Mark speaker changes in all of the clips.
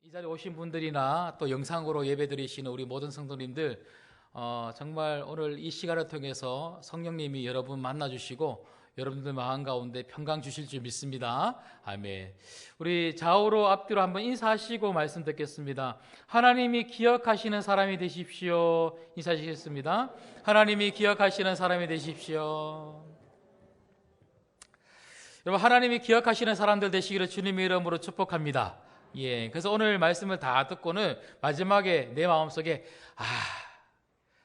Speaker 1: 이 자리에 오신 분들이나 또 영상으로 예배드리시는 우리 모든 성도님들, 정말 오늘 이 시간을 통해서 성령님이 여러분 만나주시고 여러분들 마음 가운데 평강 주실 줄 믿습니다. 아멘. 우리 좌우로 앞뒤로 한번 인사하시고 말씀 듣겠습니다. 하나님이 기억하시는 사람이 되십시오. 인사하시겠습니다. 하나님이 기억하시는 사람이 되십시오. 여러분, 하나님이 기억하시는 사람들 되시기를 주님의 이름으로 축복합니다. 그래서 오늘 말씀을 다 듣고는 마지막에 내 마음속에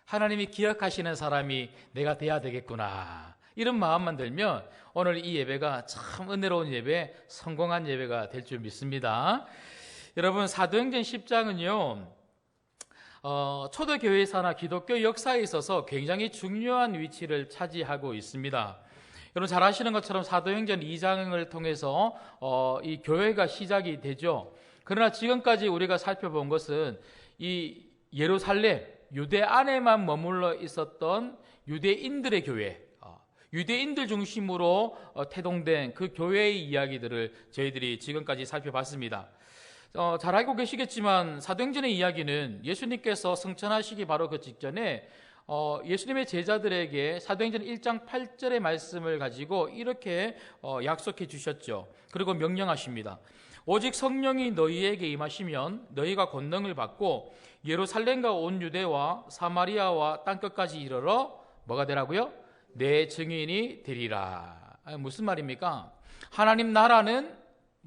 Speaker 1: 하나님이 기억하시는 사람이 내가 돼야 되겠구나, 이런 마음만 들면 오늘 이 예배가 참 은혜로운 예배, 성공한 예배가 될 줄 믿습니다. 여러분, 사도행전 10장은요 초대교회사나 기독교 역사에 있어서 굉장히 중요한 위치를 차지하고 있습니다. 여러분 잘 아시는 것처럼 사도행전 2장을 통해서 이 교회가 시작이 되죠. 그러나 지금까지 우리가 살펴본 것은 이 예루살렘, 유대 안에만 머물러 있었던 유대인들의 교회, 유대인들 중심으로 태동된 그 교회의 이야기들을 저희들이 지금까지 살펴봤습니다. 잘 알고 계시겠지만 사도행전의 이야기는 예수님께서 승천하시기 바로 그 직전에 예수님의 제자들에게 사도행전 1장 8절의 말씀을 가지고 이렇게 약속해 주셨죠. 그리고 명령하십니다. 오직 성령이 너희에게 임하시면 너희가 권능을 받고 예루살렘과 온 유대와 사마리아와 땅끝까지 이르러 뭐가 되라고요? 내 증인이 되리라. 무슨 말입니까? 하나님 나라는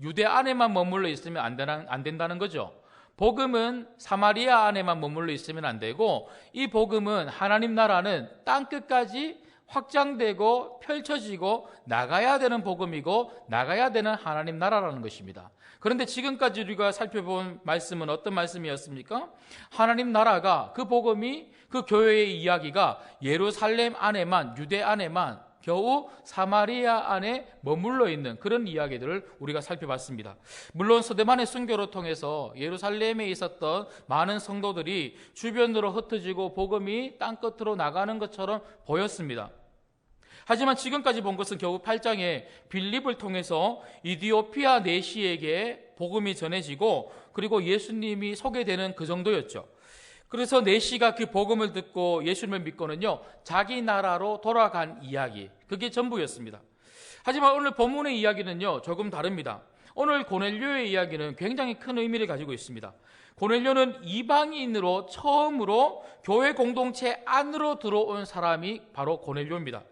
Speaker 1: 유대 안에만 머물러 있으면 안 된다는 거죠. 복음은 사마리아 안에만 머물러 있으면 안 되고, 이 복음은 하나님 나라는 땅끝까지 확장되고 펼쳐지고 나가야 되는 복음이고 나가야 되는 하나님 나라라는 것입니다. 그런데 지금까지 우리가 살펴본 말씀은 어떤 말씀이었습니까? 하나님 나라가, 그 복음이, 그 교회의 이야기가 예루살렘 안에만, 유대 안에만, 겨우 사마리아 안에 머물러 있는 그런 이야기들을 우리가 살펴봤습니다. 물론 스데반의 순교를 통해서 예루살렘에 있었던 많은 성도들이 주변으로 흩어지고 복음이 땅끝으로 나가는 것처럼 보였습니다. 하지만 지금까지 본 것은 겨우 8장에 빌립을 통해서 이디오피아 내시에게 복음이 전해지고 그리고 예수님이 소개되는 그 정도였죠. 그래서 내시가 그 복음을 듣고 예수님을 믿고는요 자기 나라로 돌아간 이야기, 그게 전부였습니다. 하지만 오늘 본문의 이야기는요 조금 다릅니다. 오늘 고넬료의 이야기는 굉장히 큰 의미를 가지고 있습니다. 고넬료는 이방인으로 처음으로 교회 공동체 안으로 들어온 사람이 바로 고넬료입니다.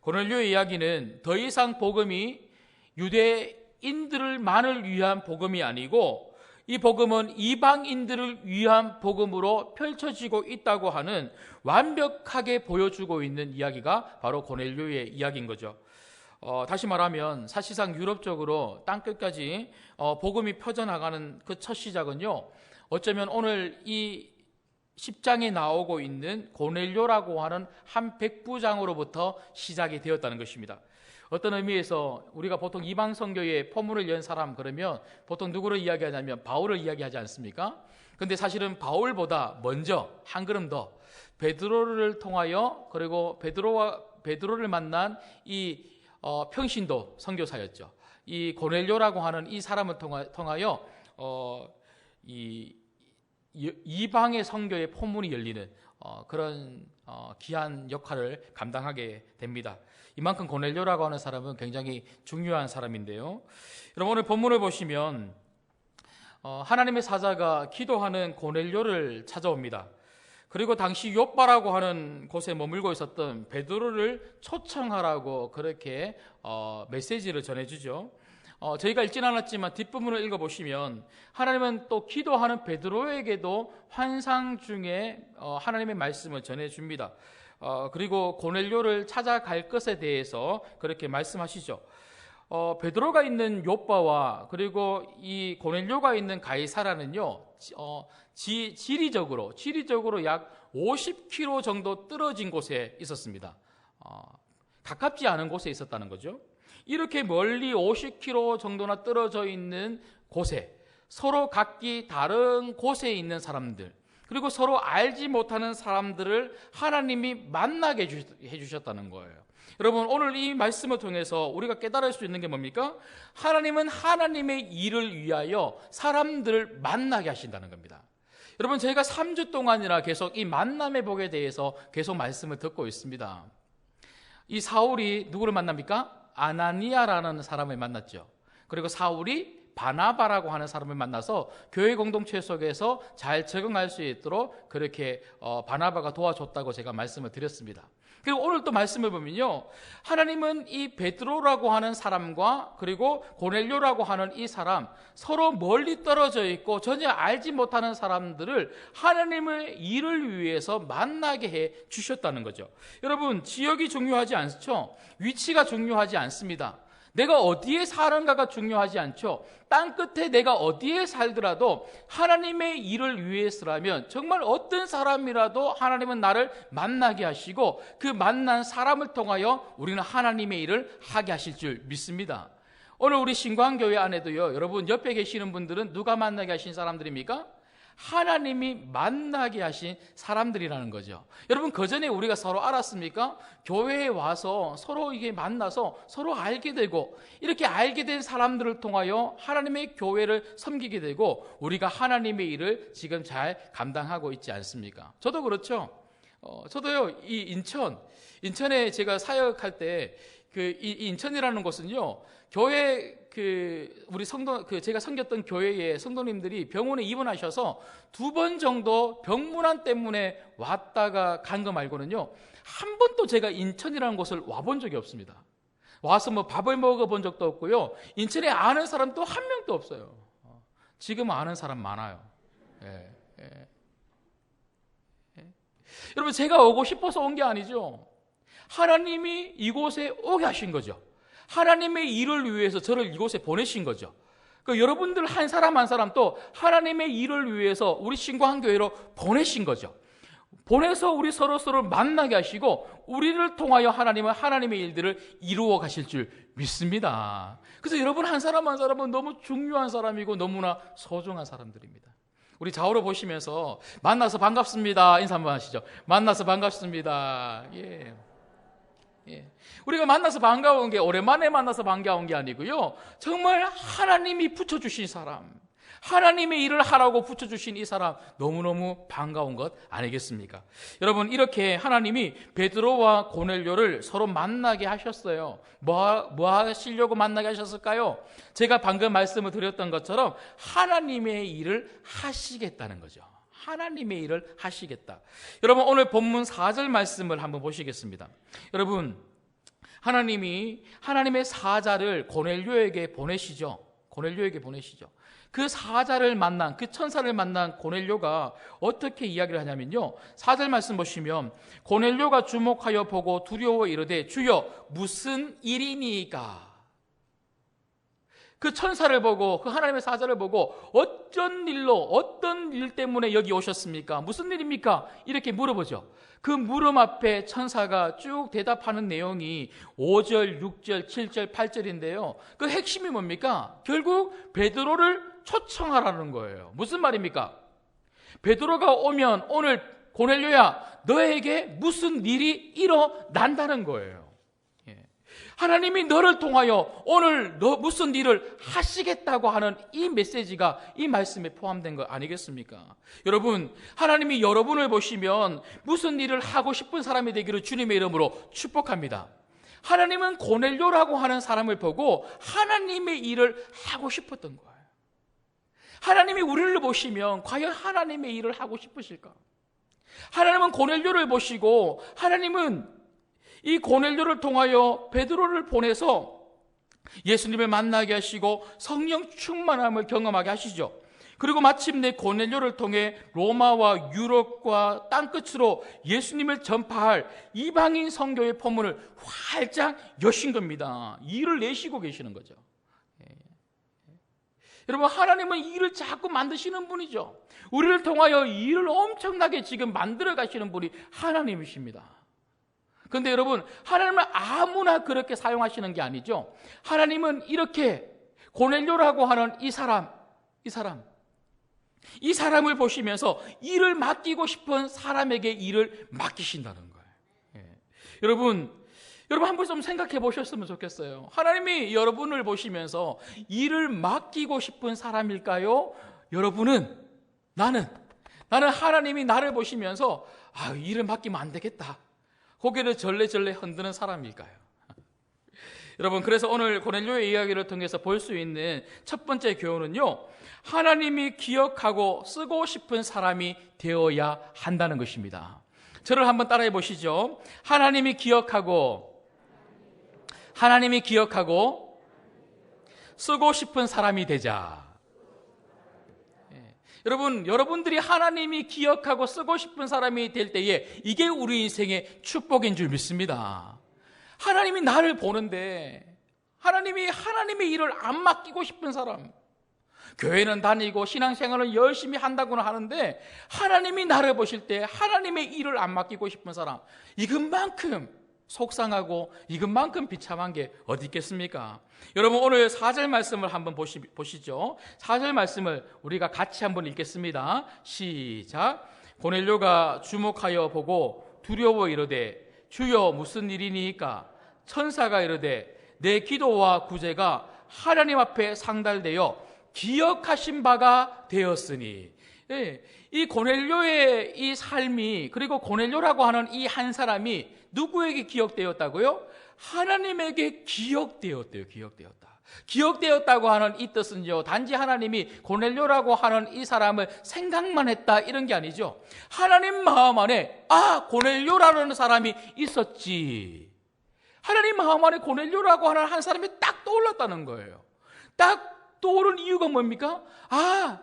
Speaker 1: 고넬료의 이야기는 더 이상 복음이 유대인들만을 위한 복음이 아니고 이 복음은 이방인들을 위한 복음으로 펼쳐지고 있다고 하는, 완벽하게 보여주고 있는 이야기가 바로 고넬료의 이야기인 거죠. 다시 말하면 사실상 유럽 쪽으로 땅끝까지 복음이 퍼져나가는 그 첫 시작은요, 어쩌면 오늘 이 10장에 나오고 있는 고넬료라고 하는 한 백부장으로부터 시작이 되었다는 것입니다. 어떤 의미에서 우리가 보통 이방 선교의 포문을 연 사람 그러면 보통 누구를 이야기하냐면 바울을 이야기하지 않습니까? 근데 사실은 바울보다 먼저 한 걸음 더 베드로를 통하여, 그리고 베드로를 만난 이 평신도 선교사였죠. 이 고넬료라고 하는 이 사람을 통하여 이 이방의 선교의 포문이 열리는 그런 귀한 역할을 감당하게 됩니다. 이만큼 고넬료라고 하는 사람은 굉장히 중요한 사람인데요. 여러분 오늘 본문을 보시면 하나님의 사자가 기도하는 고넬료를 찾아옵니다. 그리고 당시 욥바라고 하는 곳에 머물고 있었던 베드로를 초청하라고 그렇게 메시지를 전해주죠. 저희가 읽진 않았지만 뒷부분을 읽어보시면 하나님은 또 기도하는 베드로에게도 환상 중에 하나님의 말씀을 전해줍니다. 그리고 고넬료를 찾아갈 것에 대해서 그렇게 말씀하시죠. 베드로가 있는 욥바와 그리고 이 고넬료가 있는 가이사라는요 지리적으로 약 50km 정도 떨어진 곳에 있었습니다. 가깝지 않은 곳에 있었다는 거죠. 이렇게 멀리 50km 정도나 떨어져 있는 곳에 서로 각기 다른 곳에 있는 사람들, 그리고 서로 알지 못하는 사람들을 하나님이 만나게 해주셨다는 거예요. 여러분, 오늘 이 말씀을 통해서 우리가 깨달을 수 있는 게 뭡니까? 하나님은 하나님의 일을 위하여 사람들을 만나게 하신다는 겁니다. 여러분, 저희가 3주 동안이나 계속 이 만남의 복에 대해서 계속 말씀을 듣고 있습니다. 이 사울이 누구를 만납니까? 아나니아라는 사람을 만났죠. 그리고 사울이 바나바라고 하는 사람을 만나서 교회 공동체 속에서 잘 적응할 수 있도록 그렇게 바나바가 도와줬다고 제가 말씀을 드렸습니다. 그리고 오늘 또 말씀을 보면요, 하나님은 이 베드로라고 하는 사람과 그리고 고넬료라고 하는 이 사람, 서로 멀리 떨어져 있고 전혀 알지 못하는 사람들을 하나님의 일을 위해서 만나게 해 주셨다는 거죠. 여러분, 지역이 중요하지 않죠? 위치가 중요하지 않습니다. 내가 어디에 사는가가 중요하지 않죠. 땅끝에 내가 어디에 살더라도 하나님의 일을 위해서라면 정말 어떤 사람이라도 하나님은 나를 만나게 하시고 그 만난 사람을 통하여 우리는 하나님의 일을 하게 하실 줄 믿습니다. 오늘 우리 신광교회 안에도요, 여러분 옆에 계시는 분들은 누가 만나게 하신 사람들입니까? 하나님이 만나게 하신 사람들이라는 거죠. 여러분, 그전에 우리가 서로 알았습니까? 교회에 와서 서로 이게 만나서 서로 알게 되고, 이렇게 알게 된 사람들을 통하여 하나님의 교회를 섬기게 되고 우리가 하나님의 일을 지금 잘 감당하고 있지 않습니까? 저도 그렇죠. 저도요, 이 인천에 제가 사역할 때 이 인천이라는 곳은요, 교회 우리 성도 제가 섬겼던 교회의 성도님들이 병원에 입원하셔서 2번 정도 병문안 때문에 왔다가 간 거 말고는요, 한 번도 제가 인천이라는 곳을 와본 적이 없습니다. 와서 뭐 밥을 먹어본 적도 없고요, 인천에 아는 사람도 한 명도 없어요. 지금 아는 사람 많아요. 예. 여러분, 제가 오고 싶어서 온 게 아니죠. 하나님이 이곳에 오게 하신 거죠. 하나님의 일을 위해서 저를 이곳에 보내신 거죠. 여러분들 한 사람 한 사람 또 하나님의 일을 위해서 우리 신광교회로 보내신 거죠. 보내서 우리 서로서로 만나게 하시고 우리를 통하여 하나님은 하나님의 일들을 이루어 가실 줄 믿습니다. 그래서 여러분 한 사람 한 사람은 너무 중요한 사람이고 너무나 소중한 사람들입니다. 우리 좌우로 보시면서 만나서 반갑습니다 인사 한번 하시죠. 만나서 반갑습니다. 우리가 만나서 반가운 게 오랜만에 만나서 반가운 게 아니고요, 정말 하나님이 붙여주신 사람, 하나님의 일을 하라고 붙여주신 이 사람, 너무너무 반가운 것 아니겠습니까? 여러분, 이렇게 하나님이 베드로와 고넬료를 서로 만나게 하셨어요. 뭐 하시려고 만나게 하셨을까요? 제가 방금 말씀을 드렸던 것처럼 하나님의 일을 하시겠다는 거죠. 하나님의 일을 하시겠다. 여러분, 오늘 본문 4절 말씀을 한번 보시겠습니다. 여러분, 하나님이 하나님의 사자를 고넬료에게 보내시죠. 그 사자를 만난, 그 천사를 만난 고넬료가 어떻게 이야기를 하냐면요, 4절 말씀 보시면 고넬료가 주목하여 보고 두려워 이르되 주여 무슨 일이니까. 그 천사를 보고, 그 하나님의 사자를 보고 어떤 일 때문에 여기 오셨습니까? 무슨 일입니까? 이렇게 물어보죠. 그 물음 앞에 천사가 쭉 대답하는 내용이 5절, 6절, 7절, 8절인데요. 그 핵심이 뭡니까? 결국 베드로를 초청하라는 거예요. 무슨 말입니까? 베드로가 오면 오늘 고넬료야, 너에게 무슨 일이 일어난다는 거예요. 하나님이 너를 통하여 오늘 너 무슨 일을 하시겠다고 하는 이 메시지가 이 말씀에 포함된 거 아니겠습니까? 여러분, 하나님이 여러분을 보시면 무슨 일을 하고 싶은 사람이 되기를 주님의 이름으로 축복합니다. 하나님은 고넬료라고 하는 사람을 보고 하나님의 일을 하고 싶었던 거예요. 하나님이 우리를 보시면 과연 하나님의 일을 하고 싶으실까? 하나님은 고넬료를 보시고 하나님은 이 고넬료를 통하여 베드로를 보내서 예수님을 만나게 하시고 성령 충만함을 경험하게 하시죠. 그리고 마침내 고넬료를 통해 로마와 유럽과 땅끝으로 예수님을 전파할 이방인 선교의 포문을 활짝 여신 겁니다. 일을 내시고 계시는 거죠. 여러분, 하나님은 일을 자꾸 만드시는 분이죠. 우리를 통하여 일을 엄청나게 지금 만들어 가시는 분이 하나님이십니다. 그런데 여러분, 하나님은 아무나 그렇게 사용하시는 게 아니죠. 하나님은 이렇게 고넬료라고 하는 이 사람 이 사람을 보시면서 일을 맡기고 싶은 사람에게 일을 맡기신다는 거예요. 여러분 한번 좀 생각해 보셨으면 좋겠어요. 하나님이 여러분을 보시면서 일을 맡기고 싶은 사람일까요? 여러분은 나는 하나님이 나를 보시면서 일을 맡기면 안 되겠다, 고개를 절레절레 흔드는 사람일까요? 여러분, 그래서 오늘 고넬료의 이야기를 통해서 볼 수 있는 첫 번째 교훈은요, 하나님이 기억하고 쓰고 싶은 사람이 되어야 한다는 것입니다. 저를 한번 따라해 보시죠. 하나님이 기억하고 쓰고 싶은 사람이 되자. 여러분들이 하나님이 기억하고 쓰고 싶은 사람이 될 때에 이게 우리 인생의 축복인 줄 믿습니다. 하나님이 나를 보는데 하나님의 일을 안 맡기고 싶은 사람, 교회는 다니고 신앙생활은 열심히 한다고는 하는데 하나님이 나를 보실 때 하나님의 일을 안 맡기고 싶은 사람, 이것만큼 속상하고 이것만큼 비참한 게 어디 있겠습니까? 여러분, 오늘 4절 말씀을 한번 보시죠. 4절 말씀을 우리가 같이 한번 읽겠습니다. 시작. 고넬료가 주목하여 보고 두려워 이르되 주여 무슨 일이니까? 천사가 이르되 내 기도와 구제가 하나님 앞에 상달되어 기억하신 바가 되었으니. 이 고넬료의 이 삶이, 그리고 고넬료라고 하는 이 한 사람이 누구에게 기억되었다고요? 하나님에게 기억되었대요. 기억되었다고 하는 이 뜻은요, 단지 하나님이 고넬료라고 하는 이 사람을 생각만 했다 이런 게 아니죠. 하나님 마음 안에 고넬료라는 사람이 있었지. 하나님 마음 안에 고넬료라고 하는 한 사람이 딱 떠올랐다는 거예요. 딱 떠오른 이유가 뭡니까?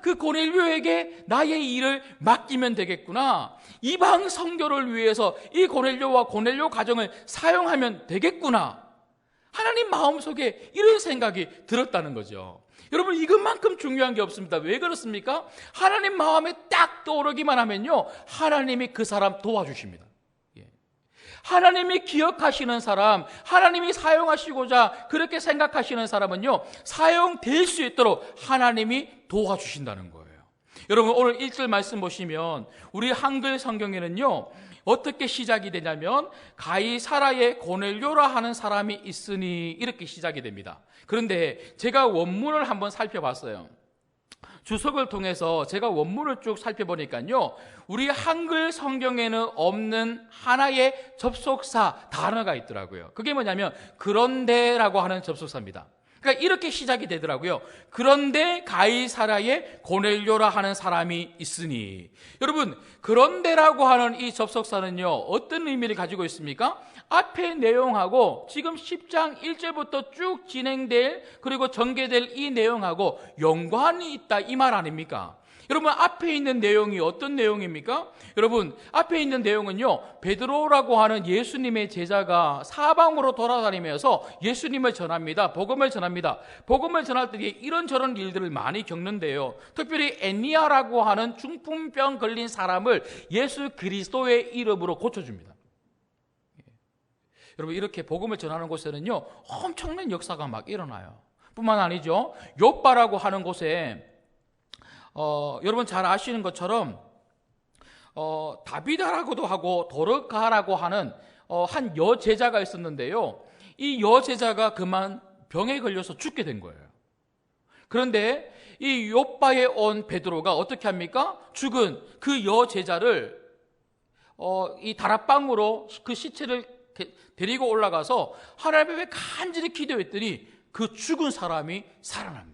Speaker 1: 그 고넬료에게 나의 일을 맡기면 되겠구나. 이방 선교를 위해서 이 고넬료와 고넬료 가정을 사용하면 되겠구나. 하나님 마음속에 이런 생각이 들었다는 거죠. 여러분, 이것만큼 중요한 게 없습니다. 왜 그렇습니까? 하나님 마음에 딱 떠오르기만 하면요, 하나님이 그 사람 도와주십니다. 하나님이 기억하시는 사람, 하나님이 사용하시고자 그렇게 생각하시는 사람은요, 사용될 수 있도록 하나님이 도와주신다는 거예요. 여러분, 오늘 1절 말씀 보시면 우리 한글 성경에는요, 어떻게 시작이 되냐면 가이사라에 고넬료라 하는 사람이 있으니 이렇게 시작이 됩니다. 그런데 제가 원문을 한번 살펴봤어요. 주석을 통해서 제가 원문을 쭉 살펴보니까요, 우리 한글 성경에는 없는 하나의 접속사 단어가 있더라고요. 그게 뭐냐면 그런데라고 하는 접속사입니다. 그러니까 이렇게 시작이 되더라고요. 그런데 가이사라에 고넬료라 하는 사람이 있으니. 여러분, 그런데라고 하는 이 접속사는요, 어떤 의미를 가지고 있습니까? 앞의 내용하고 지금 10장 1절부터 쭉 진행될, 그리고 전개될 이 내용하고 연관이 있다, 이 말 아닙니까? 여러분, 앞에 있는 내용이 어떤 내용입니까? 여러분, 앞에 있는 내용은요, 베드로라고 하는 예수님의 제자가 사방으로 돌아다니면서 예수님을 전합니다. 복음을 전합니다. 복음을 전할 때 이런저런 일들을 많이 겪는데요, 특별히 애니아라고 하는 중풍병 걸린 사람을 예수 그리스도의 이름으로 고쳐줍니다. 여러분, 이렇게 복음을 전하는 곳에는요, 엄청난 역사가 막 일어나요. 뿐만 아니죠, 욥바라고 하는 곳에 여러분 잘 아시는 것처럼 다비다라고도 하고 도르가라고 하는 한 여제자가 있었는데요, 이 여제자가 그만 병에 걸려서 죽게 된 거예요. 그런데 이 욥바에 온 베드로가 어떻게 합니까? 죽은 그 여제자를 이 다락방으로 그 시체를 데리고 올라가서 하나님 앞에 간절히 기도했더니 그 죽은 사람이 살아납니다.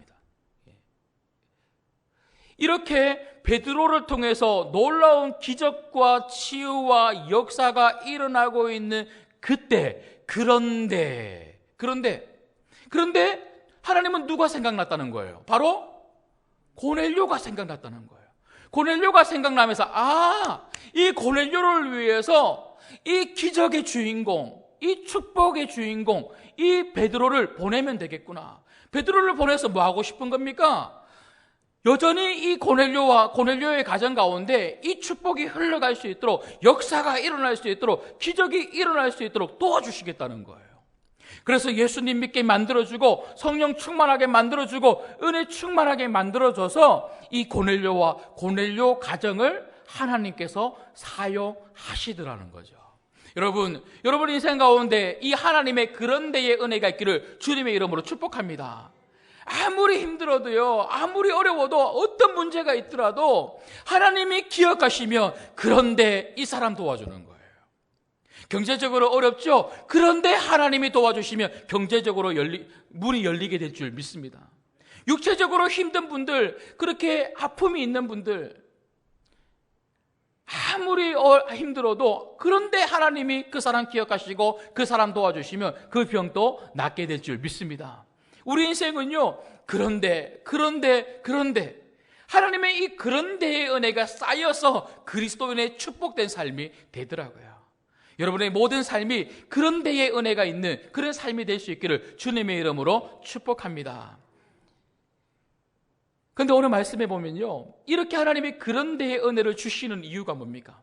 Speaker 1: 이렇게 베드로를 통해서 놀라운 기적과 치유와 역사가 일어나고 있는 그때, 그런데 하나님은 누가 생각났다는 거예요? 바로 고넬료가 생각났다는 거예요. 고넬료가 생각나면서 이 고넬료를 위해서 이 기적의 주인공, 이 축복의 주인공, 이 베드로를 보내면 되겠구나. 베드로를 보내서 뭐 하고 싶은 겁니까? 여전히 이 고넬료의 가정 가운데 이 축복이 흘러갈 수 있도록, 역사가 일어날 수 있도록, 기적이 일어날 수 있도록 도와주시겠다는 거예요. 그래서 예수님 믿게 만들어주고 성령 충만하게 만들어주고 은혜 충만하게 만들어줘서 이 고넬료와 고넬료 가정을 하나님께서 사용하시더라는 거죠. 여러분 인생 가운데 이 하나님의 그런 데의 은혜가 있기를 주님의 이름으로 축복합니다. 아무리 힘들어도요, 아무리 어려워도 어떤 문제가 있더라도 하나님이 기억하시면 그런데 이 사람 도와주는 거예요. 경제적으로 어렵죠? 그런데 하나님이 도와주시면 경제적으로 문이 열리게 될 줄 믿습니다. 육체적으로 힘든 분들, 그렇게 아픔이 있는 분들, 아무리 힘들어도 그런데 하나님이 그 사람 기억하시고 그 사람 도와주시면 그 병도 낫게 될 줄 믿습니다. 우리 인생은요, 그런데 하나님의 이 그런데의 은혜가 쌓여서 그리스도인의 축복된 삶이 되더라고요. 여러분의 모든 삶이 그런데의 은혜가 있는 그런 삶이 될 수 있기를 주님의 이름으로 축복합니다. 그런데 오늘 말씀해 보면요, 이렇게 하나님이 그런데의 은혜를 주시는 이유가 뭡니까?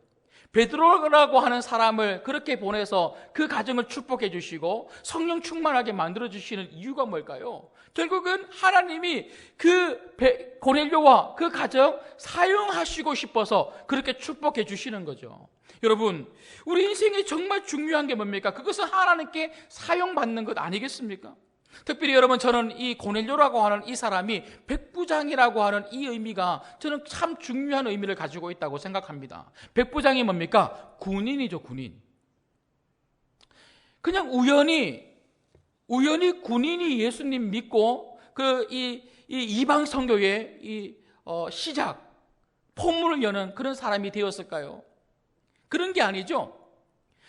Speaker 1: 베드로라고 하는 사람을 그렇게 보내서 그 가정을 축복해 주시고 성령 충만하게 만들어 주시는 이유가 뭘까요? 결국은 하나님이 그 고넬료와 그 가정 사용하시고 싶어서 그렇게 축복해 주시는 거죠. 여러분, 우리 인생이 정말 중요한 게 뭡니까? 그것은 하나님께 사용받는 것 아니겠습니까? 특별히 여러분, 저는 이 고넬료라고 하는 이 사람이 백부장이라고 하는 이 의미가 저는 참 중요한 의미를 가지고 있다고 생각합니다. 백부장이 뭡니까? 군인이죠, 군인. 그냥 우연히 군인이 예수님 믿고 이 이방 선교의 시작, 포문을 여는 그런 사람이 되었을까요? 그런 게 아니죠.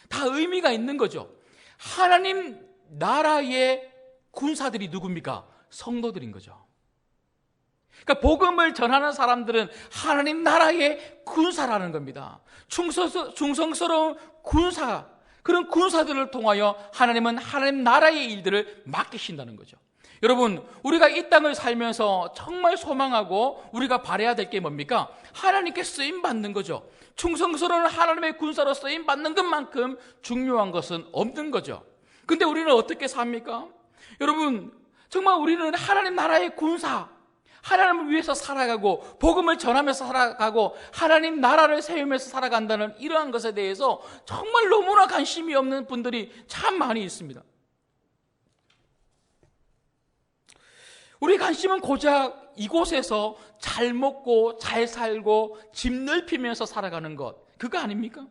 Speaker 1: 다 의미가 있는 거죠. 하나님 나라의 군사들이 누굽니까? 성도들인 거죠. 그러니까 복음을 전하는 사람들은 하나님 나라의 군사라는 겁니다. 충성스러운 군사, 그런 군사들을 통하여 하나님은 하나님 나라의 일들을 맡기신다는 거죠. 여러분, 우리가 이 땅을 살면서 정말 소망하고 우리가 바라야 될 게 뭡니까? 하나님께 쓰임받는 거죠. 충성스러운 하나님의 군사로 쓰임받는 것만큼 중요한 것은 없는 거죠. 근데 우리는 어떻게 삽니까? 여러분, 정말 우리는 하나님 나라의 군사, 하나님을 위해서 살아가고 복음을 전하면서 살아가고 하나님 나라를 세우면서 살아간다는 이러한 것에 대해서 정말 너무나 관심이 없는 분들이 참 많이 있습니다. 우리 관심은 고작 이곳에서 잘 먹고 잘 살고 집 넓히면서 살아가는 것, 그거 아닙니까?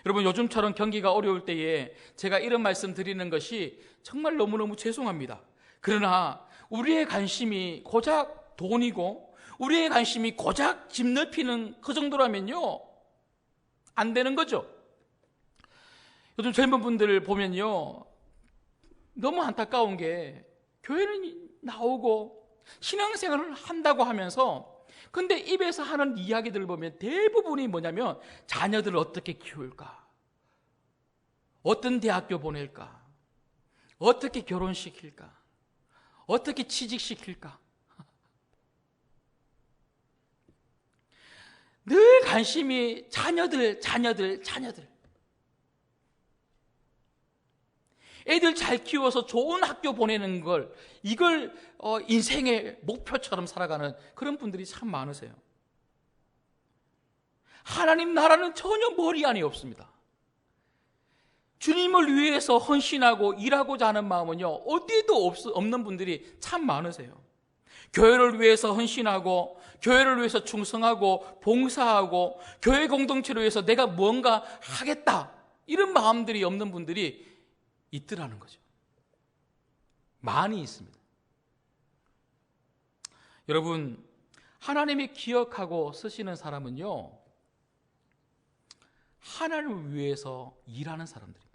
Speaker 1: 여러분, 요즘처럼 경기가 어려울 때에 제가 이런 말씀 드리는 것이 정말 너무너무 죄송합니다. 그러나 우리의 관심이 고작 돈이고 우리의 관심이 고작 집 넓히는 그 정도라면요, 안 되는 거죠. 요즘 젊은 분들 보면요, 너무 안타까운 게 교회는 나오고 신앙생활을 한다고 하면서 근데 입에서 하는 이야기들을 보면 대부분이 뭐냐면 자녀들을 어떻게 키울까, 어떤 대학교 보낼까, 어떻게 결혼시킬까, 어떻게 취직시킬까. 늘 관심이 자녀들. 애들 잘 키워서 좋은 학교 보내는 걸, 이걸 인생의 목표처럼 살아가는 그런 분들이 참 많으세요. 하나님 나라는 전혀 머리 안에 없습니다. 주님을 위해서 헌신하고 일하고자 하는 마음은요, 어디에도 없는 분들이 참 많으세요. 교회를 위해서 헌신하고 교회를 위해서 충성하고 봉사하고 교회 공동체를 위해서 내가 뭔가 하겠다, 이런 마음들이 없는 분들이 있더라는 거죠. 많이 있습니다. 여러분, 하나님이 기억하고 쓰시는 사람은요, 하나님을 위해서 일하는 사람들입니다.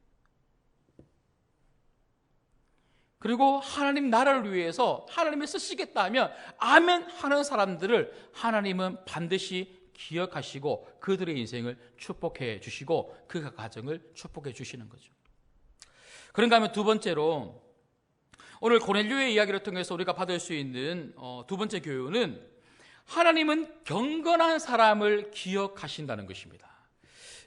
Speaker 1: 그리고 하나님 나라를 위해서 하나님이 쓰시겠다 하면 아멘 하는 사람들을 하나님은 반드시 기억하시고 그들의 인생을 축복해 주시고 그 가정을 축복해 주시는 거죠. 그런가 하면 두 번째로, 오늘 고넬료의 이야기를 통해서 우리가 받을 수 있는 두 번째 교훈은 하나님은 경건한 사람을 기억하신다는 것입니다.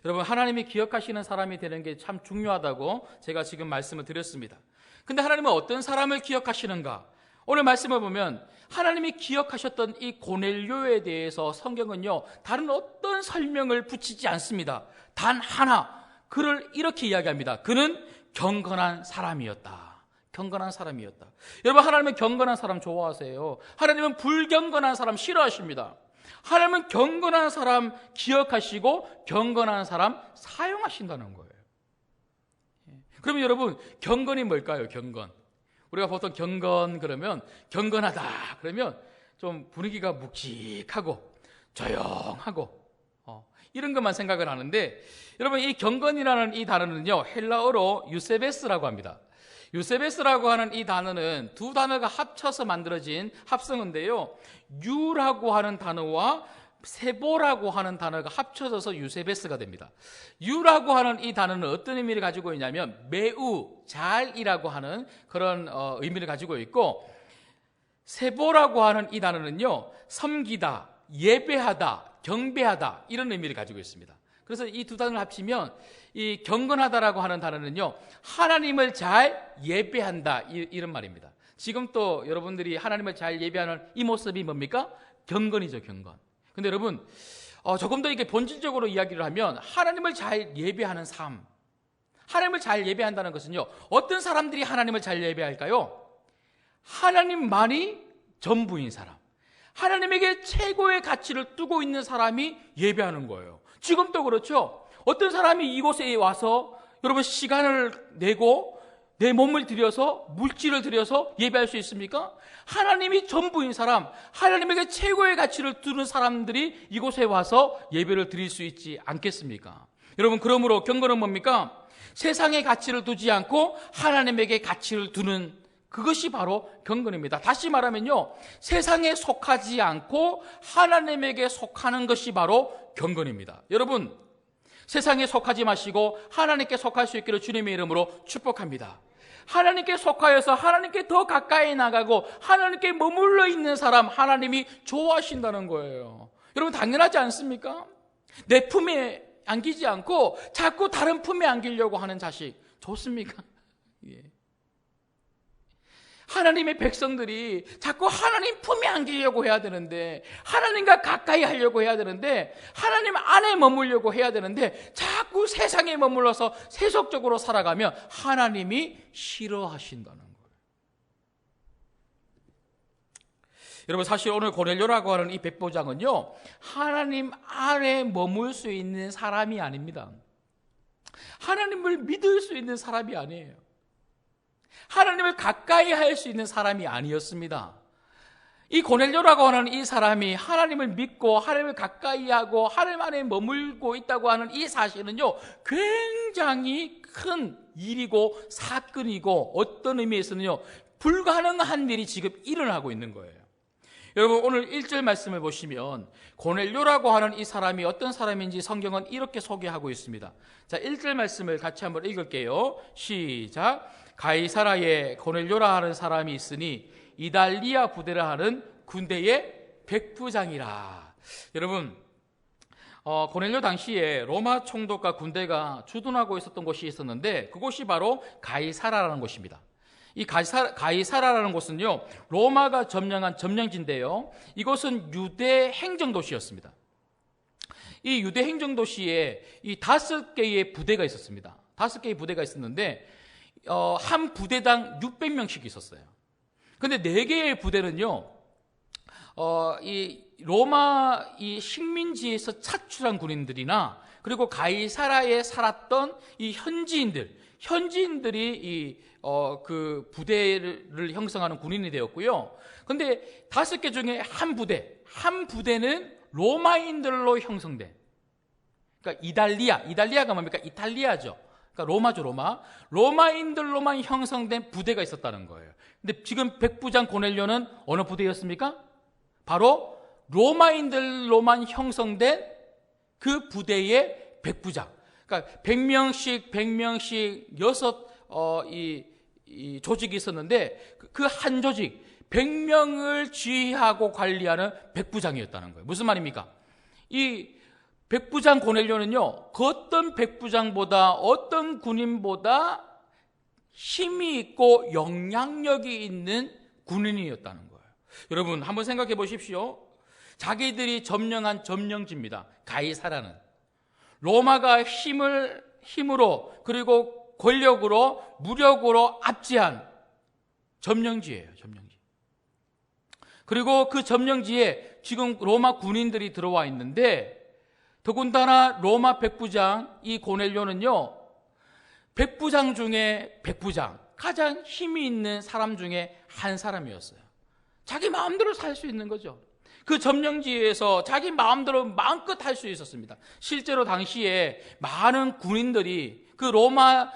Speaker 1: 여러분, 하나님이 기억하시는 사람이 되는 게 참 중요하다고 제가 지금 말씀을 드렸습니다. 근데 하나님은 어떤 사람을 기억하시는가? 오늘 말씀을 보면 하나님이 기억하셨던 이 고넬료에 대해서 성경은요, 다른 어떤 설명을 붙이지 않습니다. 단 하나, 그를 이렇게 이야기합니다. 그는 경건한 사람이었다. 경건한 사람이었다. 여러분, 하나님은 경건한 사람 좋아하세요. 하나님은 불경건한 사람 싫어하십니다. 하나님은 경건한 사람 기억하시고 경건한 사람 사용하신다는 거예요. 그러면 여러분, 경건이 뭘까요? 경건. 우리가 보통 경건 그러면 경건하다 그러면 좀 분위기가 묵직하고 조용하고 이런 것만 생각을 하는데, 여러분, 이 경건이라는 이 단어는요, 헬라어로 유세베스라고 합니다. 유세베스라고 하는 이 단어는 두 단어가 합쳐서 만들어진 합성어인데요, 유라고 하는 단어와 세보라고 하는 단어가 합쳐져서 유세베스가 됩니다. 유라고 하는 이 단어는 어떤 의미를 가지고 있냐면 매우, 잘이라고 하는 그런 의미를 가지고 있고, 세보라고 하는 이 단어는요, 섬기다, 예배하다, 경배하다 이런 의미를 가지고 있습니다. 그래서 이 두 단어를 합치면 이 경건하다라고 하는 단어는요, 하나님을 잘 예배한다 이런 말입니다. 지금 또 여러분들이 하나님을 잘 예배하는 이 모습이 뭡니까? 경건이죠, 경건. 근데 여러분, 조금 더 이렇게 본질적으로 이야기를 하면 하나님을 잘 예배하는 삶, 하나님을 잘 예배한다는 것은요, 어떤 사람들이 하나님을 잘 예배할까요? 하나님만이 전부인 사람, 하나님에게 최고의 가치를 두고 있는 사람이 예배하는 거예요. 지금도 그렇죠. 어떤 사람이 이곳에 와서 여러분 시간을 내고 내 몸을 들여서, 물질을 들여서 예배할 수 있습니까? 하나님이 전부인 사람, 하나님에게 최고의 가치를 두는 사람들이 이곳에 와서 예배를 드릴 수 있지 않겠습니까? 여러분, 그러므로 경건은 뭡니까? 세상의 가치를 두지 않고 하나님에게 가치를 두는, 그것이 바로 경건입니다. 다시 말하면요, 세상에 속하지 않고 하나님에게 속하는 것이 바로 경건입니다. 여러분, 세상에 속하지 마시고 하나님께 속할 수 있기를 주님의 이름으로 축복합니다. 하나님께 속하여서 하나님께 더 가까이 나가고 하나님께 머물러 있는 사람, 하나님이 좋아하신다는 거예요. 여러분, 당연하지 않습니까? 내 품에 안기지 않고 자꾸 다른 품에 안기려고 하는 자식 좋습니까? 예. 하나님의 백성들이 자꾸 하나님 품에 안기려고 해야 되는데, 하나님과 가까이 하려고 해야 되는데, 하나님 안에 머물려고 해야 되는데 자꾸 세상에 머물러서 세속적으로 살아가면 하나님이 싫어하신다는 거예요. 여러분, 사실 오늘 고넬료라고 하는 이 백부장은요, 하나님 안에 머물 수 있는 사람이 아닙니다. 하나님을 믿을 수 있는 사람이 아니에요. 하나님을 가까이 할 수 있는 사람이 아니었습니다. 이 고넬료라고 하는 이 사람이 하나님을 믿고 하나님을 가까이 하고 하나님 안에 머물고 있다고 하는 이 사실은요, 굉장히 큰 일이고 사건이고, 어떤 의미에서는요, 불가능한 일이 지금 일어나고 있는 거예요. 여러분, 오늘 1절 말씀을 보시면 고넬료라고 하는 이 사람이 어떤 사람인지 성경은 이렇게 소개하고 있습니다. 자, 1절 말씀을 같이 한번 읽을게요. 시작. 가이사라에 고넬료라 하는 사람이 있으니 이달리아 부대라 하는 군대의 백부장이라. 여러분, 고넬료 당시에 로마 총독과 군대가 주둔하고 있었던 곳이 있었는데, 그곳이 바로 가이사라라는 곳입니다. 이 가이사라라는 곳은요, 로마가 점령한 점령지인데요, 이곳은 유대 행정도시였습니다. 이 유대 행정도시에 이 5개의 부대가 있었습니다. 5개의 부대가 있었는데 한 부대당 600명씩 있었어요. 근데 4개의 부대는요, 이 로마 이 식민지에서 차출한 군인들이나, 그리고 가이사라에 살았던 이 현지인들이 그 부대를 형성하는 군인이 되었고요. 근데 5개 중에 한 부대는 로마인들로 형성된, 그러니까 이달리아가 뭡니까? 이탈리아죠. 그러니까 로마죠. 로마인들로만 형성된 부대가 있었다는 거예요. 근데 지금 백부장 고넬료는 어느 부대였습니까? 바로 로마인들로만 형성된 그 부대의 백부장. 그러니까 100명씩 6 이 조직이 있었는데, 그 한 조직 100명을 지휘하고 관리하는 백부장이었다는 거예요. 무슨 말입니까? 이 백부장 고넬료는요, 그 어떤 백부장보다, 어떤 군인보다 힘이 있고 영향력이 있는 군인이었다는 거예요. 여러분 한번 생각해 보십시오. 자기들이 점령한 점령지입니다. 가이사라는 로마가 힘으로 그리고 권력으로 무력으로 압제한 점령지예요. 점령지. 그리고 그 점령지에 지금 로마 군인들이 들어와 있는데, 더군다나 로마 백부장 이 고넬료는요, 백부장 중에 백부장, 가장 힘이 있는 사람 중에 한 사람이었어요. 자기 마음대로 살 수 있는 거죠. 그 점령지에서 자기 마음대로 마음껏 할 수 있었습니다. 실제로 당시에 많은 군인들이, 그 로마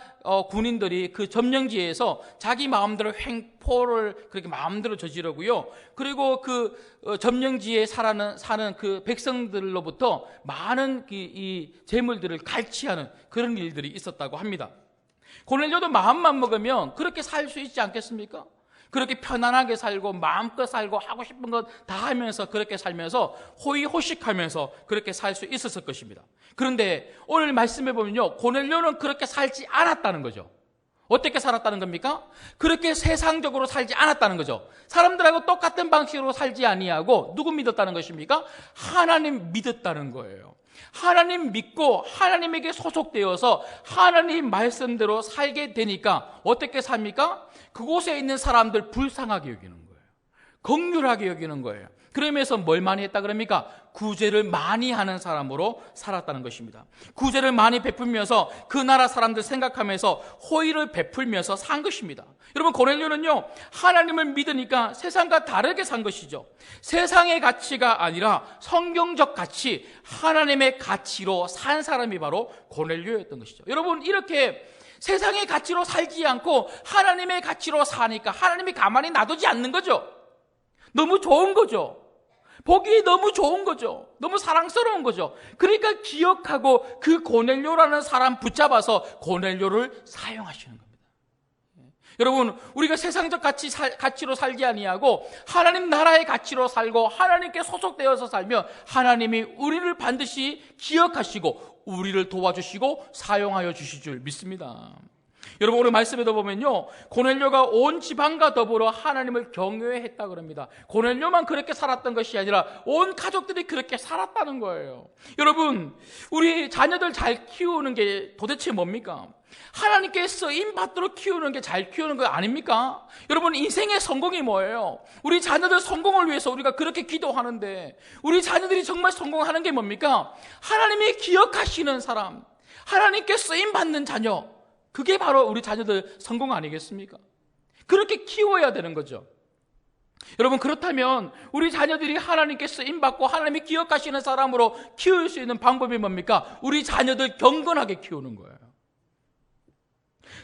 Speaker 1: 군인들이 그 점령지에서 자기 마음대로 횡포를 그렇게 마음대로 저지르고요. 그리고 그 점령지에 사는 그 백성들로부터 많은 이 재물들을 갈취하는 그런 일들이 있었다고 합니다. 고넬료도 마음만 먹으면 그렇게 살 수 있지 않겠습니까? 그렇게 편안하게 살고 마음껏 살고 하고 싶은 것 다 하면서 그렇게 살면서 호의호식하면서 그렇게 살 수 있었을 것입니다. 그런데 오늘 말씀해 보면요, 고넬료는 그렇게 살지 않았다는 거죠. 어떻게 살았다는 겁니까? 그렇게 세상적으로 살지 않았다는 거죠. 사람들하고 똑같은 방식으로 살지 아니하고 누구 믿었다는 것입니까? 하나님 믿었다는 거예요. 하나님 믿고 하나님에게 소속되어서 하나님 말씀대로 살게 되니까 어떻게 삽니까? 그곳에 있는 사람들 불쌍하게 여기는 거예요. 긍휼하게 여기는 거예요. 그러면서 뭘 많이 했다 그럽니까? 구제를 많이 하는 사람으로 살았다는 것입니다. 구제를 많이 베풀면서 그 나라 사람들 생각하면서 호의를 베풀면서 산 것입니다. 여러분, 고넬료는요, 하나님을 믿으니까 세상과 다르게 산 것이죠. 세상의 가치가 아니라 성경적 가치, 하나님의 가치로 산 사람이 바로 고넬료였던 것이죠. 여러분, 이렇게 세상의 가치로 살지 않고 하나님의 가치로 사니까 하나님이 가만히 놔두지 않는 거죠. 너무 좋은 거죠. 보기 너무 좋은 거죠. 너무 사랑스러운 거죠. 그러니까 기억하고 그 고넬료라는 사람 붙잡아서 고넬료를 사용하시는 겁니다. 여러분, 우리가 세상적 가치로 살지 아니하고 하나님 나라의 가치로 살고 하나님께 소속되어서 살면 하나님이 우리를 반드시 기억하시고 우리를 도와주시고 사용하여 주실 줄 믿습니다. 여러분, 오늘 말씀에도 보면요, 고넬료가 온 지방과 더불어 하나님을 경외했다 그럽니다. 고넬료만 그렇게 살았던 것이 아니라 온 가족들이 그렇게 살았다는 거예요. 여러분, 우리 자녀들 잘 키우는 게 도대체 뭡니까? 하나님께 쓰임 받도록 키우는 게 잘 키우는 거 아닙니까? 여러분, 인생의 성공이 뭐예요? 우리 자녀들 성공을 위해서 우리가 그렇게 기도하는데 우리 자녀들이 정말 성공하는 게 뭡니까? 하나님이 기억하시는 사람, 하나님께 쓰임 받는 자녀, 그게 바로 우리 자녀들 성공 아니겠습니까? 그렇게 키워야 되는 거죠. 여러분, 그렇다면 우리 자녀들이 하나님께 쓰임받고 하나님이 기억하시는 사람으로 키울 수 있는 방법이 뭡니까? 우리 자녀들 경건하게 키우는 거예요.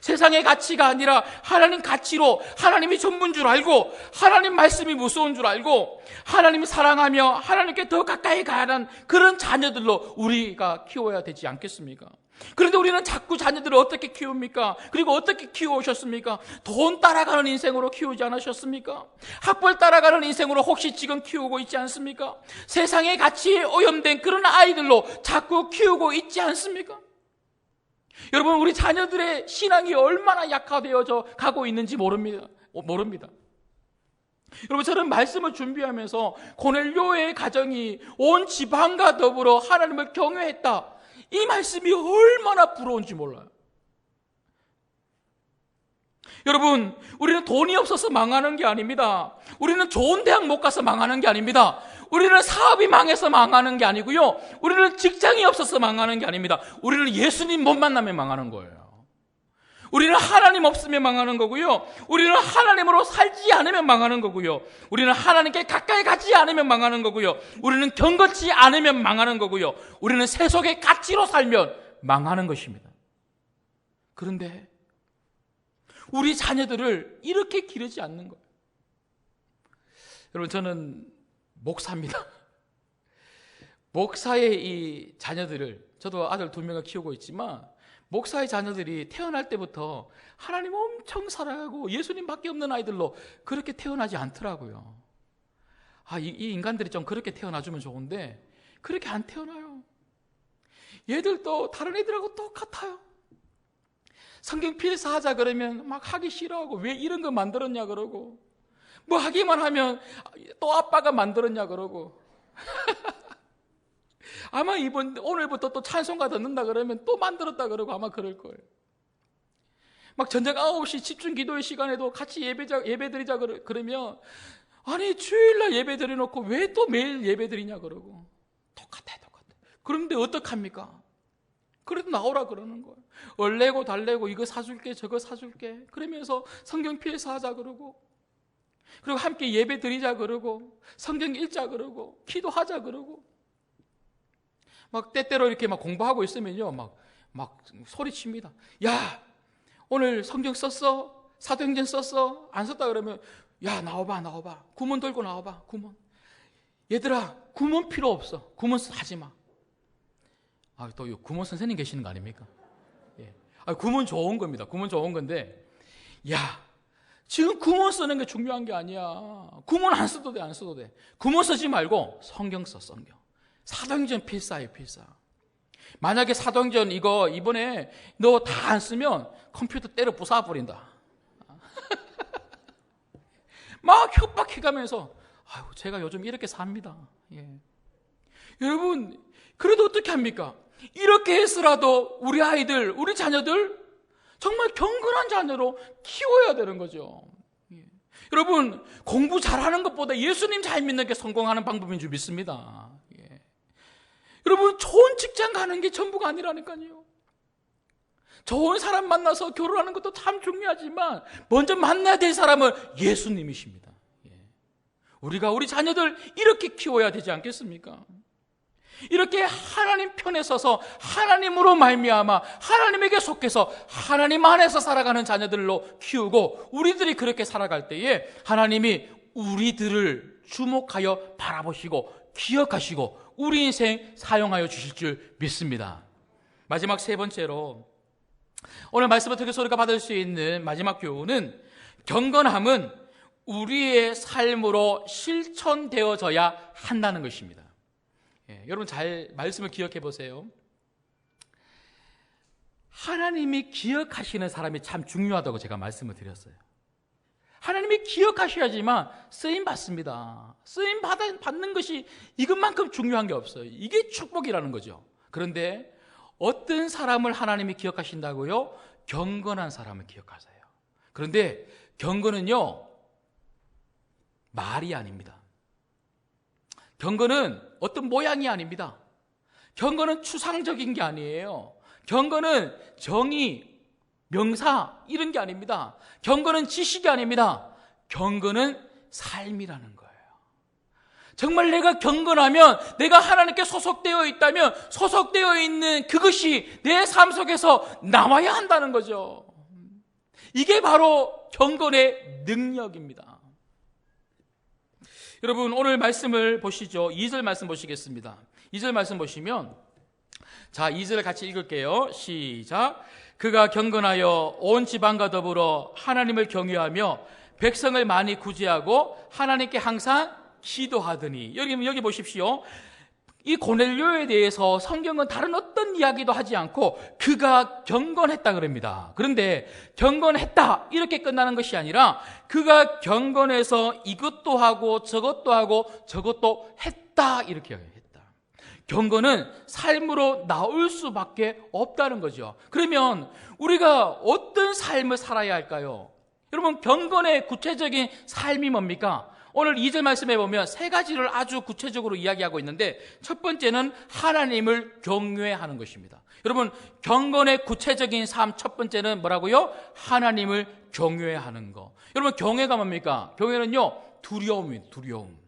Speaker 1: 세상의 가치가 아니라 하나님 가치로, 하나님이 전부인 줄 알고 하나님 말씀이 무서운 줄 알고 하나님이 사랑하며 하나님께 더 가까이 가야 하는 그런 자녀들로 우리가 키워야 되지 않겠습니까? 그런데 우리는 자꾸 자녀들을 어떻게 키웁니까? 그리고 어떻게 키워오셨습니까? 돈 따라가는 인생으로 키우지 않으셨습니까? 학벌 따라가는 인생으로 혹시 지금 키우고 있지 않습니까? 세상의 가치에 오염된 그런 아이들로 자꾸 키우고 있지 않습니까? 여러분, 우리 자녀들의 신앙이 얼마나 약화되어져 가고 있는지 모릅니다. 여러분, 저는 말씀을 준비하면서 고넬료의 가정이 온 지방과 더불어 하나님을 경외했다, 이 말씀이 얼마나 부러운지 몰라요. 여러분, 우리는 돈이 없어서 망하는 게 아닙니다. 우리는 좋은 대학 못 가서 망하는 게 아닙니다. 우리는 사업이 망해서 망하는 게 아니고요, 우리는 직장이 없어서 망하는 게 아닙니다. 우리는 예수님 못 만나면 망하는 거예요. 우리는 하나님 없으면 망하는 거고요, 우리는 하나님으로 살지 않으면 망하는 거고요, 우리는 하나님께 가까이 가지 않으면 망하는 거고요, 우리는 경건치 않으면 망하는 거고요, 우리는 세속의 가치로 살면 망하는 것입니다. 그런데 우리 자녀들을 이렇게 기르지 않는 거예요. 여러분, 저는 목사입니다. 목사의 이 자녀들을, 저도 아들 2명을 키우고 있지만 목사의 자녀들이 태어날 때부터 하나님 엄청 사랑하고 예수님밖에 없는 아이들로 그렇게 태어나지 않더라고요. 이 인간들이 좀 그렇게 태어나주면 좋은데 그렇게 안 태어나요. 얘들도 다른 애들하고 똑같아요. 성경 필사하자 그러면 막 하기 싫어하고 왜 이런 거 만들었냐 그러고 뭐 하기만 하면 또 아빠가 만들었냐 그러고 아마 오늘부터 또 찬송가 듣는다 그러면 또 만들었다 그러고 아마 그럴 거예요. 막 저녁 9시 집중 기도의 시간에도 같이 예배 드리자 그러면 아니 주일날 예배 드려놓고 왜 또 매일 예배 드리냐 그러고 똑같아. 그런데 어떡합니까? 그래도 나오라 그러는 거예요. 얼레고 달래고 이거 사줄게 저거 사줄게 그러면서 성경 필사하자 그러고 그리고 함께 예배 드리자 그러고 성경 읽자 그러고 기도하자 그러고 막 때때로 이렇게 막 공부하고 있으면요 막 소리칩니다. 야 오늘 성경 썼어? 사도행전 썼어? 안 썼다 그러면 야 나와봐 구문 들고 나와봐 구문. 얘들아 구문 필요 없어. 구문 하지 마. 또 구문 선생님 계시는 거 아닙니까? 예. 구문 좋은 겁니다. 구문 좋은 건데 야 지금 구문 쓰는 게 중요한 게 아니야. 구문 안 써도 돼. 구문 쓰지 말고 성경 써. 성경. 사도행전 필사예요. 필사. 만약에 사도행전 이거 이번에 너 다 안 쓰면 컴퓨터 때려 부숴버린다. 막 협박해가면서 제가 요즘 이렇게 삽니다. 예. 여러분 그래도 어떻게 합니까? 이렇게 해서라도 우리 아이들, 우리 자녀들 정말 경건한 자녀로 키워야 되는 거죠. 예. 여러분 공부 잘하는 것보다 예수님 잘 믿는 게 성공하는 방법인 줄 믿습니다. 예. 여러분 좋은 직장 가는 게 전부가 아니라니까요. 좋은 사람 만나서 결혼하는 것도 참 중요하지만 먼저 만나야 될 사람은 예수님이십니다. 예. 우리가 우리 자녀들 이렇게 키워야 되지 않겠습니까? 이렇게 하나님 편에 서서 하나님으로 말미암아 하나님에게 속해서 하나님 안에서 살아가는 자녀들로 키우고 우리들이 그렇게 살아갈 때에 하나님이 우리들을 주목하여 바라보시고 기억하시고 우리 인생 사용하여 주실 줄 믿습니다. 마지막 세 번째로 오늘 말씀을 통해서 우리가 받을 수 있는 마지막 교훈은 경건함은 우리의 삶으로 실천되어져야 한다는 것입니다. 예, 여러분 잘 말씀을 기억해 보세요. 하나님이 기억하시는 사람이 참 중요하다고 제가 말씀을 드렸어요. 하나님이 기억하셔야지만 쓰임 받습니다. 쓰임 받는 것이 이것만큼 중요한 게 없어요. 이게 축복이라는 거죠. 그런데 어떤 사람을 하나님이 기억하신다고요? 경건한 사람을 기억하세요. 그런데 경건은요 말이 아닙니다. 경건은 어떤 모양이 아닙니다. 경건은 추상적인 게 아니에요. 경건은 정의, 명사 이런 게 아닙니다. 경건은 지식이 아닙니다. 경건은 삶이라는 거예요. 정말 내가 경건하면, 내가 하나님께 소속되어 있다면 소속되어 있는 그것이 내 삶 속에서 나와야 한다는 거죠. 이게 바로 경건의 능력입니다. 여러분 오늘 말씀을 보시죠. 2절 말씀 보시겠습니다. 2절 말씀 보시면, 자 2절 같이 읽을게요. 시작. 그가 경건하여 온 지방과 더불어 하나님을 경외하며 백성을 많이 구제하고 하나님께 항상 기도하더니, 여기 보십시오. 이 고넬료에 대해서 성경은 다른 어떤 이야기도 하지 않고 그가 경건했다 그럽니다. 그런데 경건했다 이렇게 끝나는 것이 아니라 그가 경건해서 이것도 하고 저것도 했다 이렇게 했다. 경건은 삶으로 나올 수밖에 없다는 거죠. 그러면 우리가 어떤 삶을 살아야 할까요? 여러분 경건의 구체적인 삶이 뭡니까? 오늘 2절 말씀에 보면 세 가지를 아주 구체적으로 이야기하고 있는데, 첫 번째는 하나님을 경외하는 것입니다. 여러분 경건의 구체적인 삶 첫 번째는 뭐라고요? 하나님을 경외하는 거. 여러분 경외가 뭡니까? 경외는요 두려움입니다. 두려움.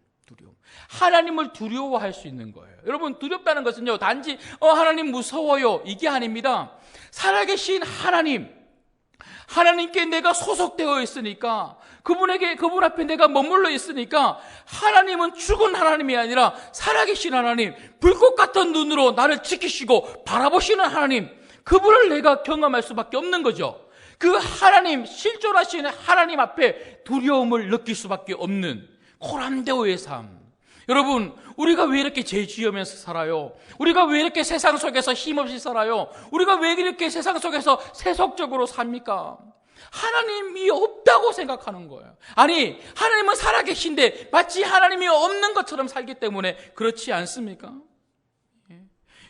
Speaker 1: 하나님을 두려워할 수 있는 거예요. 여러분 두렵다는 것은요 단지 하나님 무서워요 이게 아닙니다. 살아계신 하나님께 내가 소속되어 있으니까, 그분 앞에 내가 머물러 있으니까, 하나님은 죽은 하나님이 아니라 살아계신 하나님, 불꽃 같은 눈으로 나를 지키시고 바라보시는 하나님, 그분을 내가 경험할 수밖에 없는 거죠. 그 하나님, 실존하시는 하나님 앞에 두려움을 느낄 수밖에 없는 고람대오의 삶. 여러분, 우리가 왜 이렇게 죄 지으면서 살아요? 우리가 왜 이렇게 세상 속에서 힘없이 살아요? 우리가 왜 이렇게 세상 속에서 세속적으로 삽니까? 하나님이 없다고 생각하는 거예요. 아니, 하나님은 살아계신데 마치 하나님이 없는 것처럼 살기 때문에 그렇지 않습니까?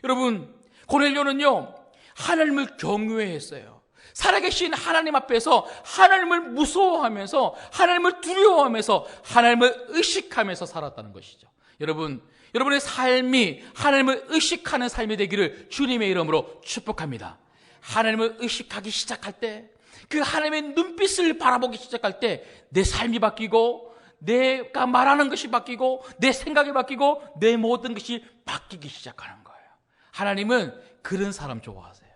Speaker 1: 여러분, 고넬료는요, 하나님을 경외했어요. 살아계신 하나님 앞에서 하나님을 무서워하면서, 하나님을 두려워하면서, 하나님을 의식하면서 살았다는 것이죠. 여러분, 여러분의 삶이 하나님을 의식하는 삶이 되기를 주님의 이름으로 축복합니다. 하나님을 의식하기 시작할 때, 그 하나님의 눈빛을 바라보기 시작할 때 내 삶이 바뀌고, 내가 말하는 것이 바뀌고, 내 생각이 바뀌고, 내 모든 것이 바뀌기 시작하는 거예요. 하나님은 그런 사람 좋아하세요.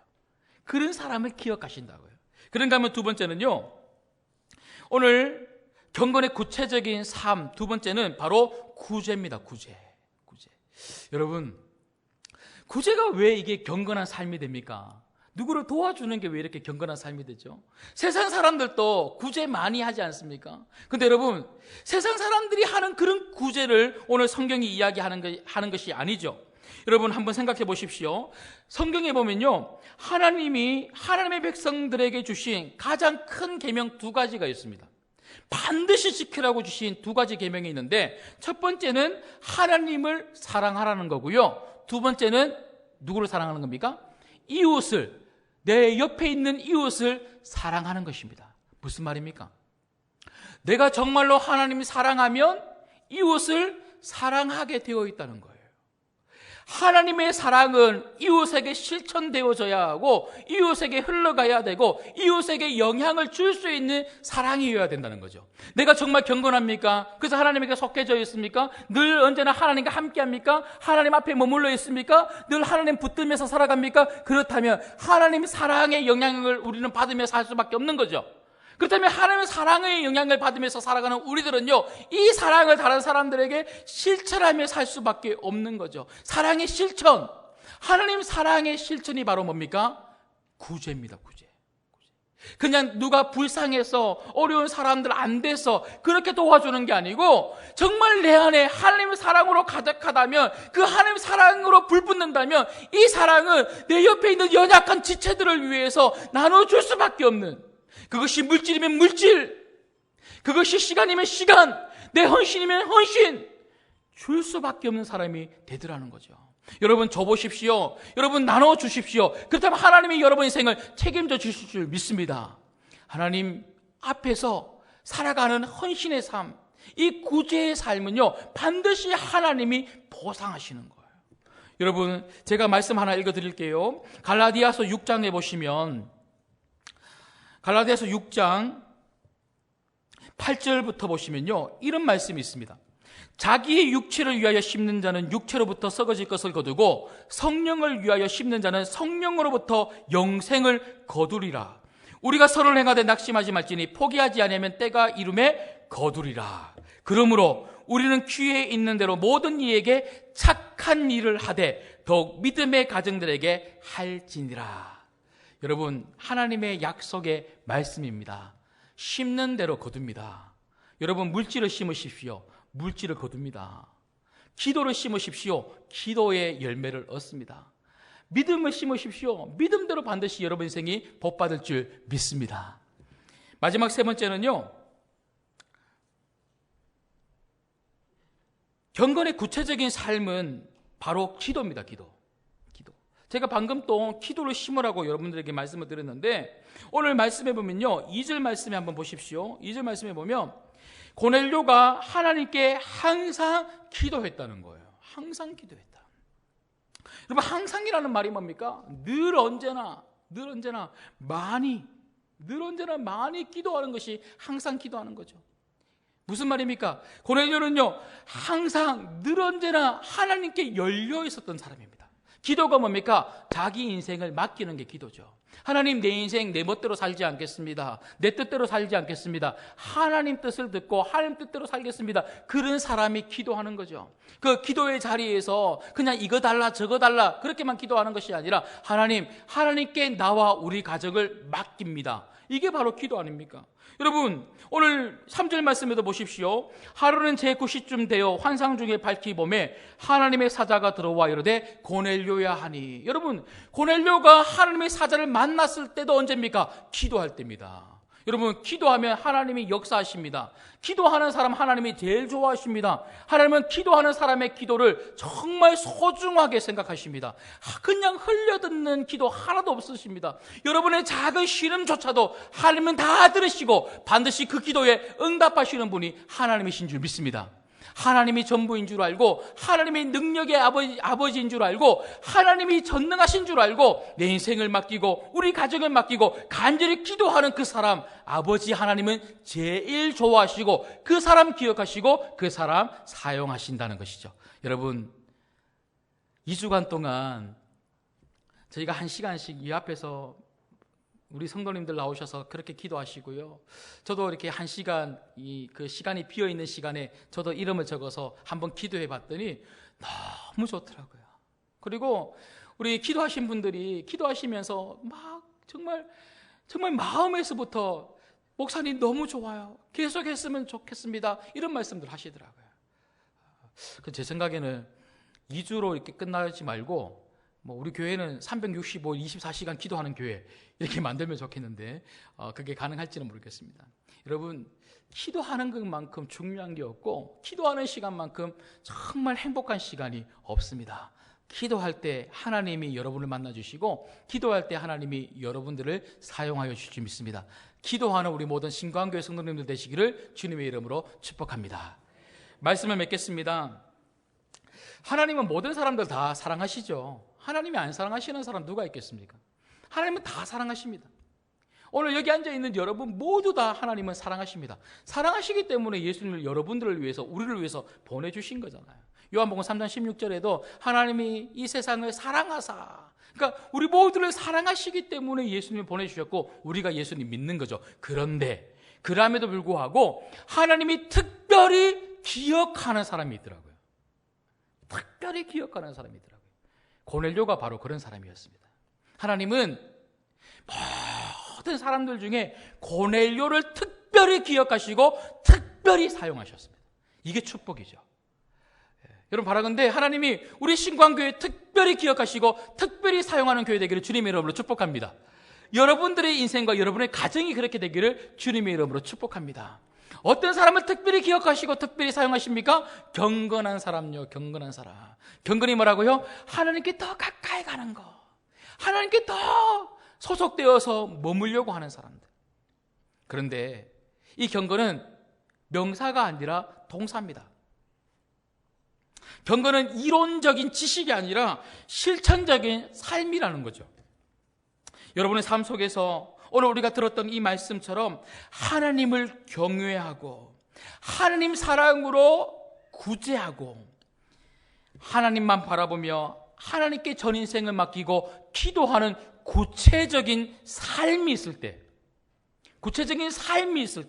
Speaker 1: 그런 사람을 기억하신다고요. 그런가 하면 두 번째는요, 오늘 경건의 구체적인 삶, 두 번째는 바로 구제입니다. 구제. 여러분, 구제가 왜 이게 경건한 삶이 됩니까? 누구를 도와주는 게 왜 이렇게 경건한 삶이 되죠? 세상 사람들도 구제 많이 하지 않습니까? 근데 여러분, 세상 사람들이 하는 그런 구제를 오늘 성경이 이야기하는 것이 아니죠. 여러분, 한번 생각해 보십시오. 성경에 보면요, 하나님의 백성들에게 주신 가장 큰 계명 두 가지가 있습니다. 반드시 지키라고 주신 두 가지 계명이 있는데, 첫 번째는 하나님을 사랑하라는 거고요, 두 번째는 누구를 사랑하는 겁니까? 이웃을, 내 옆에 있는 이웃을 사랑하는 것입니다. 무슨 말입니까? 내가 정말로 하나님을 사랑하면 이웃을 사랑하게 되어 있다는 거예요. 하나님의 사랑은 이웃에게 실천되어져야 하고, 이웃에게 흘러가야 되고, 이웃에게 영향을 줄 수 있는 사랑이어야 된다는 거죠. 내가 정말 경건합니까? 그래서 하나님에게 속해져 있습니까? 늘 언제나 하나님과 함께합니까? 하나님 앞에 머물러 있습니까? 늘 하나님 붙들면서 살아갑니까? 그렇다면 하나님 사랑의 영향을 우리는 받으면서 살 수밖에 없는 거죠. 그렇다면 하나님의 사랑의 영향을 받으면서 살아가는 우리들은요, 이 사랑을 다른 사람들에게 실천하며 살 수밖에 없는 거죠. 사랑의 실천, 하나님 사랑의 실천이 바로 뭡니까? 구제입니다. 구제. 그냥 누가 불쌍해서 어려운 사람들 안 돼서 그렇게 도와주는 게 아니고, 정말 내 안에 하나님의 사랑으로 가득하다면, 그 하나님의 사랑으로 불붙는다면, 이 사랑은 내 옆에 있는 연약한 지체들을 위해서 나눠줄 수밖에 없는, 그것이 물질이면 물질, 그것이 시간이면 시간, 내 헌신이면 헌신, 줄 수밖에 없는 사람이 되더라는 거죠. 여러분, 줘보십시오. 여러분, 나눠주십시오. 그렇다면 하나님이 여러분 인생을 책임져 주실 줄 믿습니다. 하나님 앞에서 살아가는 헌신의 삶, 이 구제의 삶은요, 반드시 하나님이 보상하시는 거예요. 여러분, 제가 말씀 하나 읽어드릴게요. 갈라디아서 6장에 보시면, 갈라디아서 6장 8절부터 보시면요, 이런 말씀이 있습니다. 자기의 육체를 위하여 심는 자는 육체로부터 썩어질 것을 거두고, 성령을 위하여 심는 자는 성령으로부터 영생을 거두리라. 우리가 선을 행하되 낙심하지 말지니 포기하지 아니하면 때가 이름에 거두리라. 그러므로 우리는 귀에 있는 대로 모든 이에게 착한 일을 하되 더욱 믿음의 가정들에게 할지니라. 여러분, 하나님의 약속의 말씀입니다. 심는 대로 거둡니다. 여러분, 물질을 심으십시오. 물질을 거둡니다. 기도를 심으십시오. 기도의 열매를 얻습니다. 믿음을 심으십시오. 믿음대로 반드시 여러분 인생이 복받을 줄 믿습니다. 마지막 세 번째는요, 경건의 구체적인 삶은 바로 기도입니다. 기도. 제가 방금 또 기도를 심으라고 여러분들에게 말씀을 드렸는데, 오늘 말씀해 보면요, 2절 말씀에 한번 보십시오. 2절 말씀에 보면 고넬료가 하나님께 항상 기도했다는 거예요. 항상 기도했다. 여러분, 항상이라는 말이 뭡니까? 늘 언제나 많이 기도하는 것이 항상 기도하는 거죠. 무슨 말입니까? 고넬료는요, 항상 늘 언제나 하나님께 열려 있었던 사람입니다. 기도가 뭡니까? 자기 인생을 맡기는 게 기도죠. 하나님, 내 인생 내 멋대로 살지 않겠습니다. 내 뜻대로 살지 않겠습니다. 하나님 뜻을 듣고 하나님 뜻대로 살겠습니다. 그런 사람이 기도하는 거죠. 그 기도의 자리에서 그냥 이거 달라 저거 달라 그렇게만 기도하는 것이 아니라, 하나님께 나와 우리 가족을 맡깁니다. 이게 바로 기도 아닙니까? 여러분, 오늘 3절 말씀에도 보십시오. 하루는 제9시쯤 되어 환상 중에 밝히 보매 하나님의 사자가 들어와 이르되 고넬료야 하니. 여러분, 고넬료가 하나님의 사자를 만났을 때도 언제입니까? 기도할 때입니다. 여러분, 기도하면 하나님이 역사하십니다. 기도하는 사람 하나님이 제일 좋아하십니다. 하나님은 기도하는 사람의 기도를 정말 소중하게 생각하십니다. 그냥 흘려듣는 기도 하나도 없으십니다. 여러분의 작은 시름조차도 하나님은 다 들으시고 반드시 그 기도에 응답하시는 분이 하나님이신 줄 믿습니다. 하나님이 전부인 줄 알고, 하나님이 능력의 아버지인 줄 알고, 하나님이 전능하신 줄 알고 내 인생을 맡기고 우리 가정을 맡기고 간절히 기도하는 그 사람, 아버지 하나님은 제일 좋아하시고 그 사람 기억하시고 그 사람 사용하신다는 것이죠. 여러분, 2주간 동안 저희가 1시간씩 이 앞에서 우리 성도님들 나오셔서 그렇게 기도하시고요. 저도 이렇게 1시간, 그 시간이 비어있는 시간에 저도 이름을 적어서 한번 기도해 봤더니 너무 좋더라고요. 그리고 우리 기도하신 분들이 기도하시면서 막 정말 마음에서부터 목사님 너무 좋아요. 계속 했으면 좋겠습니다. 이런 말씀들 하시더라고요. 제 생각에는 2주로 이렇게 끝나지 말고 우리 교회는 365, 24시간 기도하는 교회 이렇게 만들면 좋겠는데 그게 가능할지는 모르겠습니다. 여러분, 기도하는 것만큼 중요한 게 없고 기도하는 시간만큼 정말 행복한 시간이 없습니다. 기도할 때 하나님이 여러분을 만나주시고 기도할 때 하나님이 여러분들을 사용하여 주실 줄 믿습니다. 기도하는 우리 모든 신광교회 성도님들 되시기를 주님의 이름으로 축복합니다. 말씀을 맺겠습니다. 하나님은 모든 사람들 다 사랑하시죠. 하나님이 안 사랑하시는 사람 누가 있겠습니까? 하나님은 다 사랑하십니다. 오늘 여기 앉아있는 여러분 모두 다 하나님은 사랑하십니다. 사랑하시기 때문에 예수님을 여러분들을 위해서, 우리를 위해서 보내주신 거잖아요. 요한복음 3장 16절에도 하나님이 이 세상을 사랑하사, 그러니까 우리 모두를 사랑하시기 때문에 예수님을 보내주셨고 우리가 예수님 믿는 거죠. 그런데 그럼에도 불구하고 하나님이 특별히 기억하는 사람이 있더라고요. 특별히 기억하는 사람이 있더라고요. 고넬료가 바로 그런 사람이었습니다. 하나님은 모든 사람들 중에 고넬료를 특별히 기억하시고 특별히 사용하셨습니다. 이게 축복이죠. 여러분, 바라건대 하나님이 우리 신광교회 특별히 기억하시고 특별히 사용하는 교회 되기를 주님의 이름으로 축복합니다. 여러분들의 인생과 여러분의 가정이 그렇게 되기를 주님의 이름으로 축복합니다. 어떤 사람을 특별히 기억하시고 특별히 사용하십니까? 경건한 사람요, 경건한 사람. 경건이 뭐라고요? 하나님께 더 가까이 가는 거, 하나님께 더 소속되어서 머물려고 하는 사람들. 그런데 이 경건은 명사가 아니라 동사입니다. 경건은 이론적인 지식이 아니라 실천적인 삶이라는 거죠. 여러분의 삶 속에서 오늘 우리가 들었던 이 말씀처럼 하나님을 경외하고 하나님 사랑으로 구제하고 하나님만 바라보며 하나님께 전 인생을 맡기고 기도하는 구체적인 삶이 있을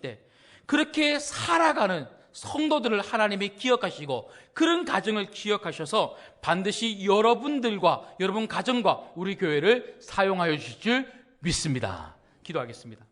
Speaker 1: 때, 그렇게 살아가는 성도들을 하나님이 기억하시고 그런 가정을 기억하셔서 반드시 여러분들과 여러분 가정과 우리 교회를 사용하여 주실 줄 믿습니다. 기도하겠습니다.